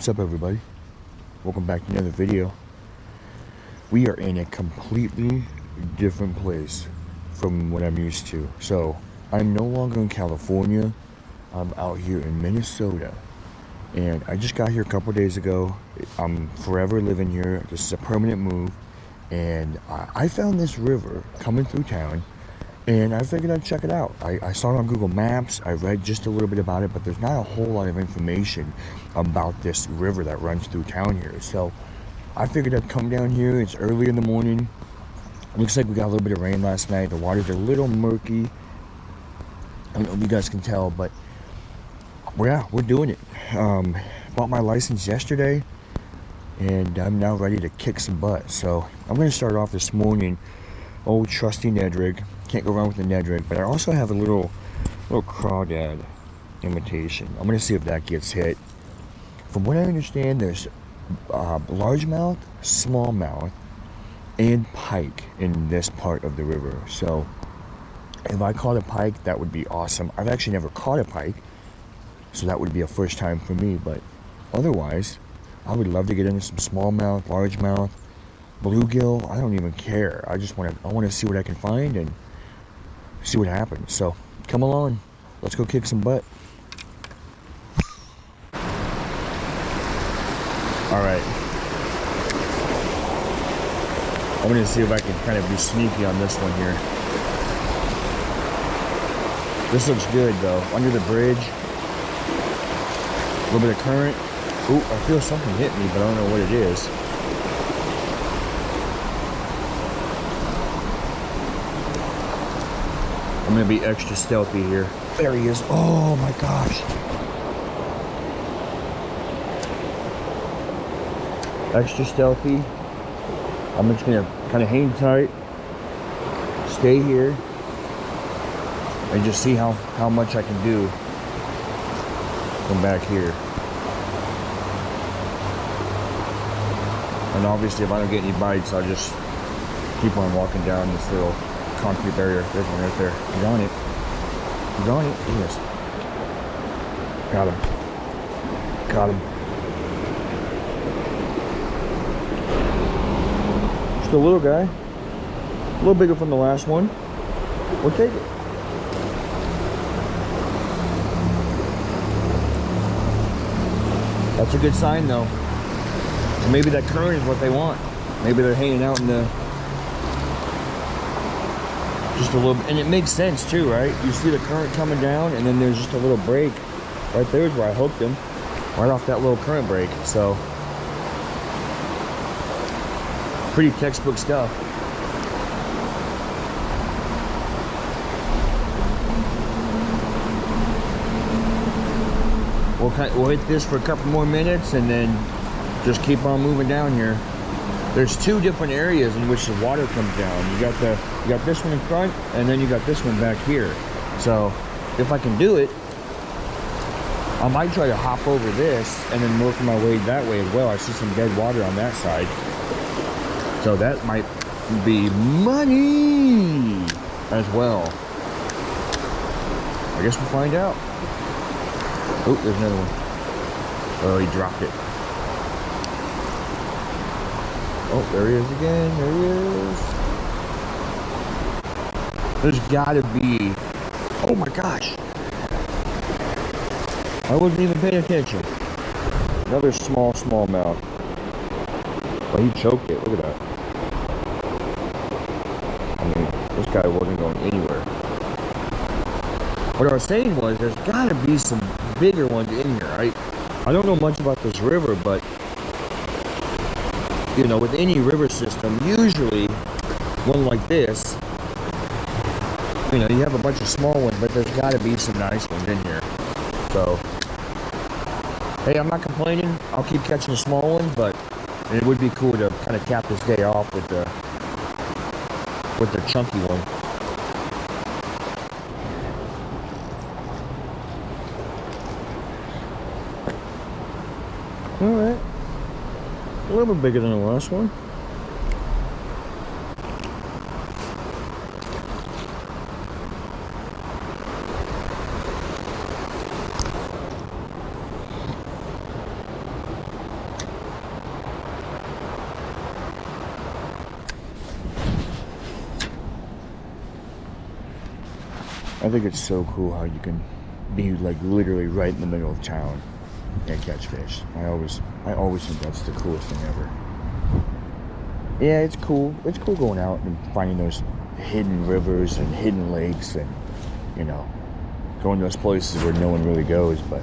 What's up, everybody? Welcome back to another video. We are in a completely different place from what I'm used to. So I'm no longer in California. I'm out here in Minnesota, and I just got here a couple days ago. I'm forever living here. This is a permanent move, and I found this river coming through town, and I figured I'd check it out. I saw it on Google Maps. I read just a little bit about it, but there's not a whole lot of information about this river that runs through town here. So I figured I'd come down here. It's early in the morning. Looks like we got a little bit of rain last night. The water's a little murky. I don't know if you guys can tell, but yeah, we're doing it. Bought my license yesterday, and I'm now ready to kick some butt. So I'm going to start off this morning. Old trusty Ned rig. Can't go wrong with the Ned rig, but I also have a little crawdad imitation. I'm going to see if that gets hit. From what I understand, there's largemouth, smallmouth, and pike in this part of the river. So if I caught a pike, that would be awesome. I've actually never caught a pike, so that would be a first time for me. But otherwise, I would love to get into some smallmouth, largemouth, bluegill. I don't even care. I want to see what I can find and see what happens. So come along, let's go kick some butt. All right, I'm gonna see if I can kind of be sneaky on this one here. This looks good though. Under the bridge, a little bit of current. Ooh, I feel something hit me, but I don't know what it is. I'm gonna be extra stealthy here. There he is. Oh my gosh. Extra stealthy. I'm just gonna kind of hang tight, stay here, and just see how much I can do from back here. And obviously, if I don't get any bites, I'll just keep on walking down this little concrete barrier. There's one right there. He's on it. He's on it. Yes. Got him. Got him. Just a little guy. A little bigger from the last one. We'll take it. That's a good sign though. So maybe that current is what they want. Maybe they're hanging out in the just a little bit, and it makes sense too, right? You see the current coming down, and then there's just a little break right there is where I hooked him, right off that little current break. So pretty textbook stuff. We'll hit this for a couple more minutes and then just keep on moving down here. There's two different areas in which the water comes down. You got this one in front, and then you got this one back here. So if I can do it, I might try to hop over this and then work my way that way as well. I see some dead water on that side, so that might be money as well. I guess we'll find out. Oh, there's another one. Oh, he dropped it. Oh, there he is again. There he is. There's gotta be. Oh my gosh. I wasn't even paying attention. Another smallmouth. Well, he choked it. Look at that. I mean, this guy wasn't going anywhere. What I was saying was, there's gotta be some bigger ones in here. I don't know much about this river, but you know, with any river system, usually one like this, you know, you have a bunch of small ones, but there's got to be some nice ones in here. So, hey, I'm not complaining. I'll keep catching the small ones, but it would be cool to kind of cap this day off with the chunky one. All right. A little bit bigger than the last one. I think it's so cool how you can be like literally right in the middle of town and catch fish. I always think that's the coolest thing ever. Yeah, it's cool. It's cool going out and finding those hidden rivers and hidden lakes and, you know, going to those places where no one really goes, but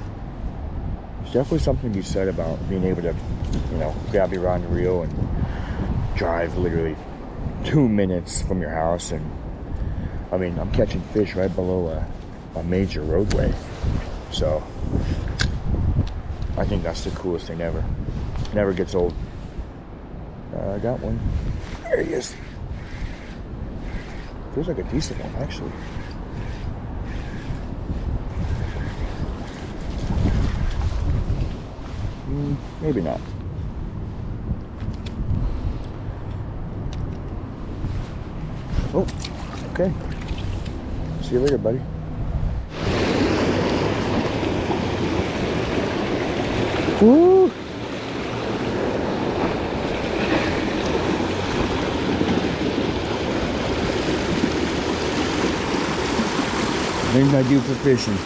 there's definitely something to be said about being able to, you know, grab your rod and reel and drive literally 2 minutes from your house. And I mean, I'm catching fish right below a major roadway, so I think that's the coolest thing ever. Never gets old. I got one. There he is. Feels like a decent one, actually. Maybe not. Oh, okay. See you later, buddy. Woo! Things I do for fishing.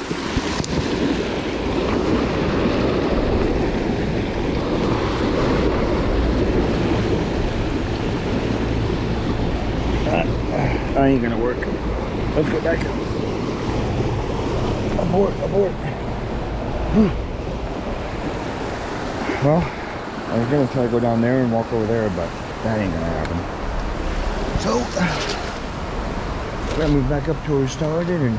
That ain't gonna work. Let's go back. Abort. Well, I was gonna try to go down there and walk over there, but that ain't gonna happen. So, we're gonna move back up to where we started, and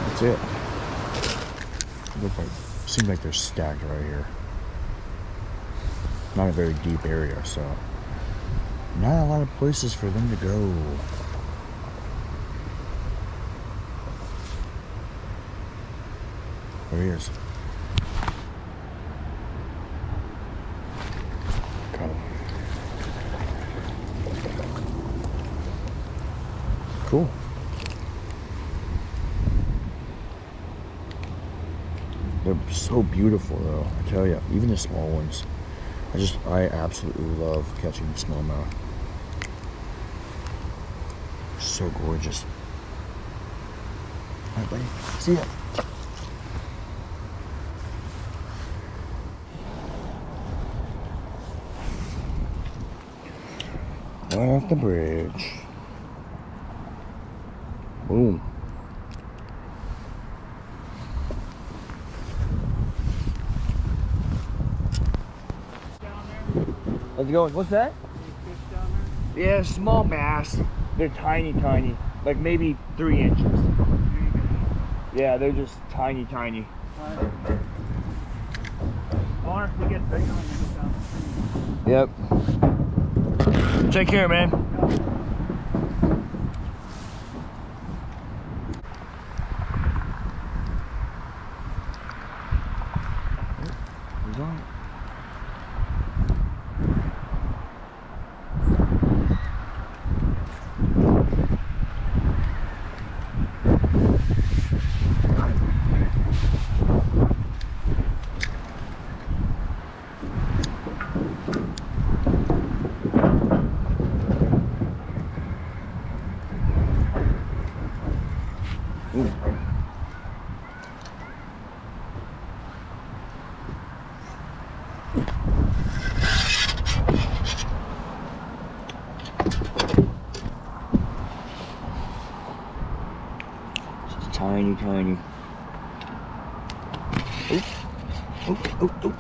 that's it. Seems like they're stacked right here. Not a very deep area, so not a lot of places for them to go. There he is. Got him. Cool. They're so beautiful though, I tell you, even the small ones. I absolutely love catching smallmouth. So gorgeous. Alright, buddy. See ya. Right off the bridge. Boom. How's it going? What's that? Yeah, small bass. They're tiny. Like maybe 3 inches. Yeah, they're just tiny. Or if we get big on it, Yep. Take care, man. He's on it. Ooh. Just tiny. Oh.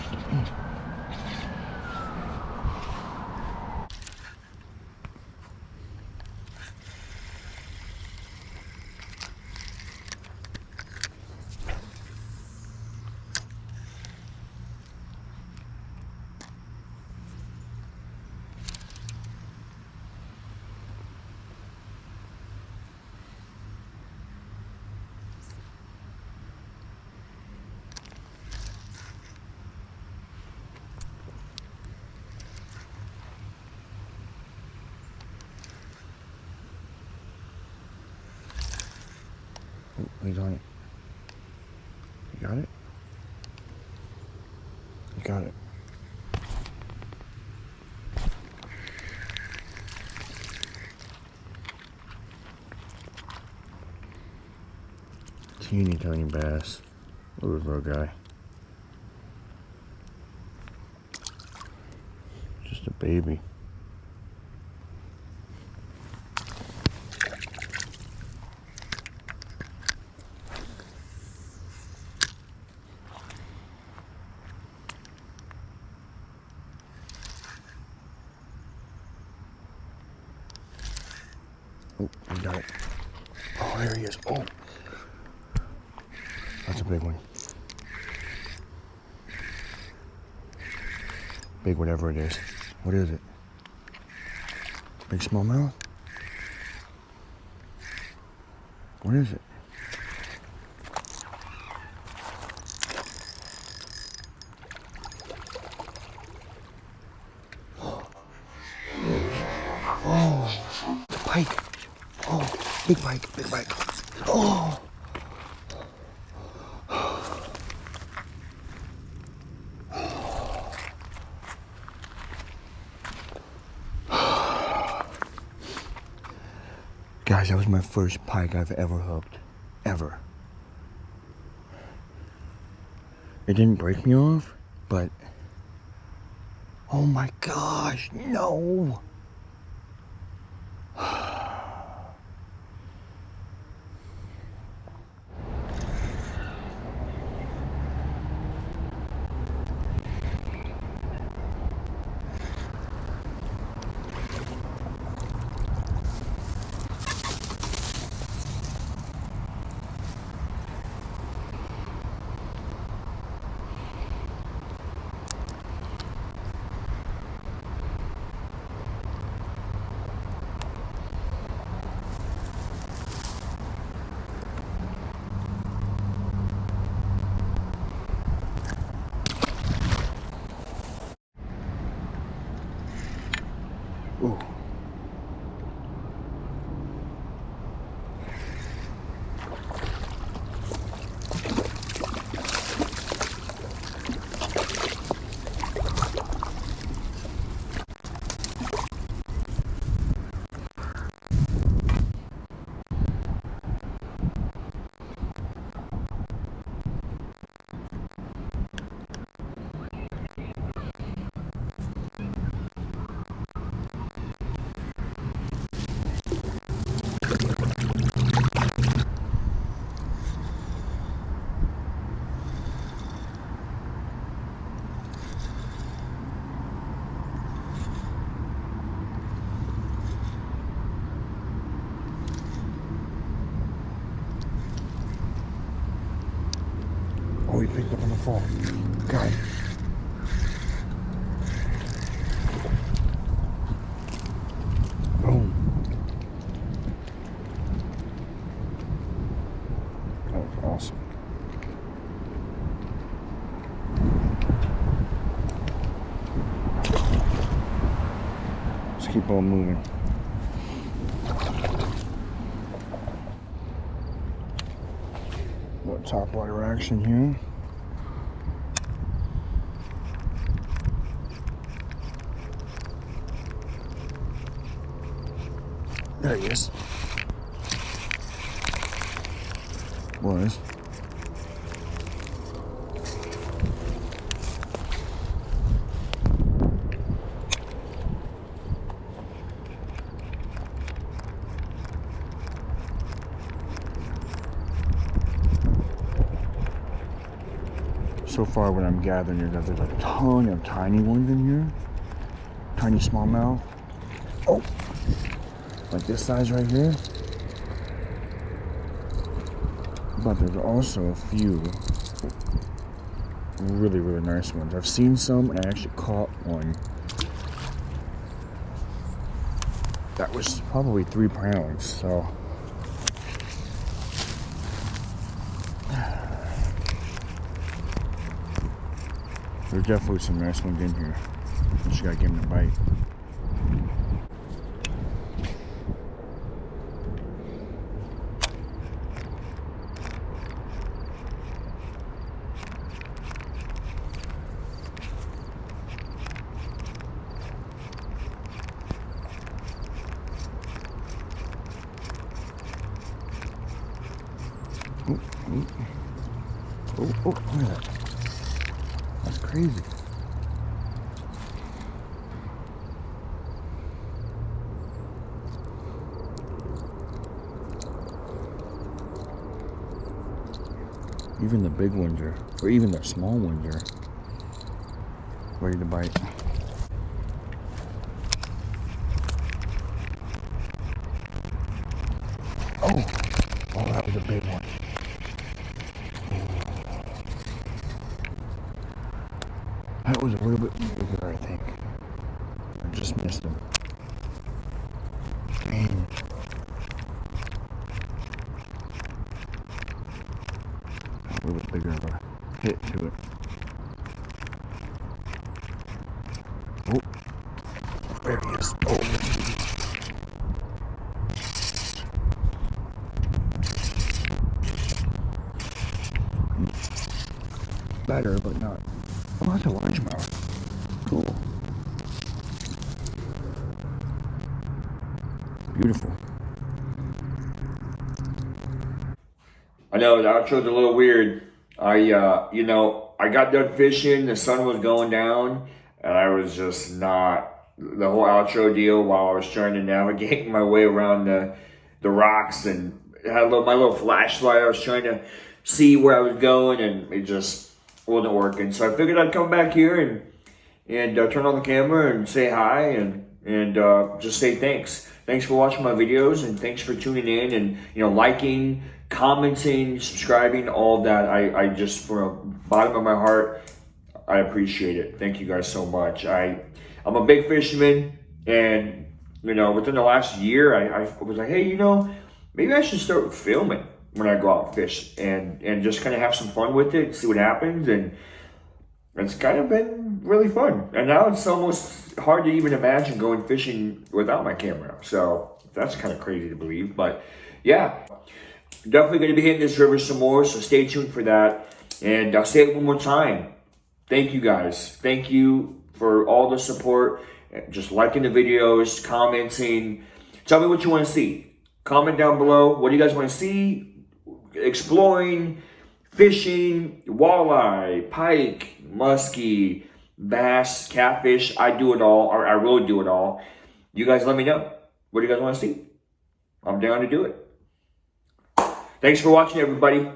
Oh, he's on it. You got it? You got it. teeny tiny bass. Look at this little guy. Just a baby. Oh, we got it. Oh, there he is. Oh, that's a big one. Big whatever it is. What is it? Big smallmouth? What is it? Oh, the pike. Oh, big pike, big pike. Oh. Guys, that was my first pike I've ever hooked. Ever. It didn't break me off, but... Oh my gosh, no! Ooh. Oh, he picked up on the fall. Got it. Boom. That was awesome. Let's keep on moving. Little top water action here. There he is. Was. So far what I'm gathering is that there's a ton of tiny ones in here. Tiny smallmouth. Oh! Like this size right here. But there's also a few really, really nice ones. I've seen some and I actually caught one that was probably 3 pounds, so there's definitely some nice ones in here. Just gotta give them a bite. Oh, oh, oh, oh, look at that. That's crazy. Even the big ones are, or even the small ones are ready to bite. Oh, oh, that was a big one. That was a little bit bigger, I think. I just missed him. Man. A little bit bigger of a hit to it. Oh, there he is. Oh, better, but not. Oh, that's a largemouth. Cool. Beautiful. I know the outro's a little weird. I got done fishing. The sun was going down, and I was just not the whole outro deal while I was trying to navigate my way around the rocks and had my little flashlight. I was trying to see where I was going, and it just wasn't working. So I figured I'd come back here and turn on the camera and say hi and just say thanks. Thanks for watching my videos, and thanks for tuning in and liking, commenting, subscribing, all that. I just, from the bottom of my heart, I appreciate it. Thank you guys so much. I'm a big fisherman, and within the last year, I was like, hey, maybe I should start filming when I go out and fish and just kind of have some fun with it, see what happens, and it's kind of been really fun. And now it's almost hard to even imagine going fishing without my camera. So that's kind of crazy to believe. But yeah, definitely going to be hitting this river some more. So stay tuned for that. And I'll say it one more time. Thank you guys. Thank you for all the support. Just liking the videos, commenting. Tell me what you want to see. Comment down below. What do you guys want to see? Exploring, fishing, walleye, pike, muskie, bass, catfish. I do it all, or I really do it all. You guys let me know. What do you guys want to see? I'm down to do it. Thanks for watching, everybody.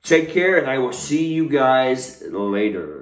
Take care, and I will see you guys later.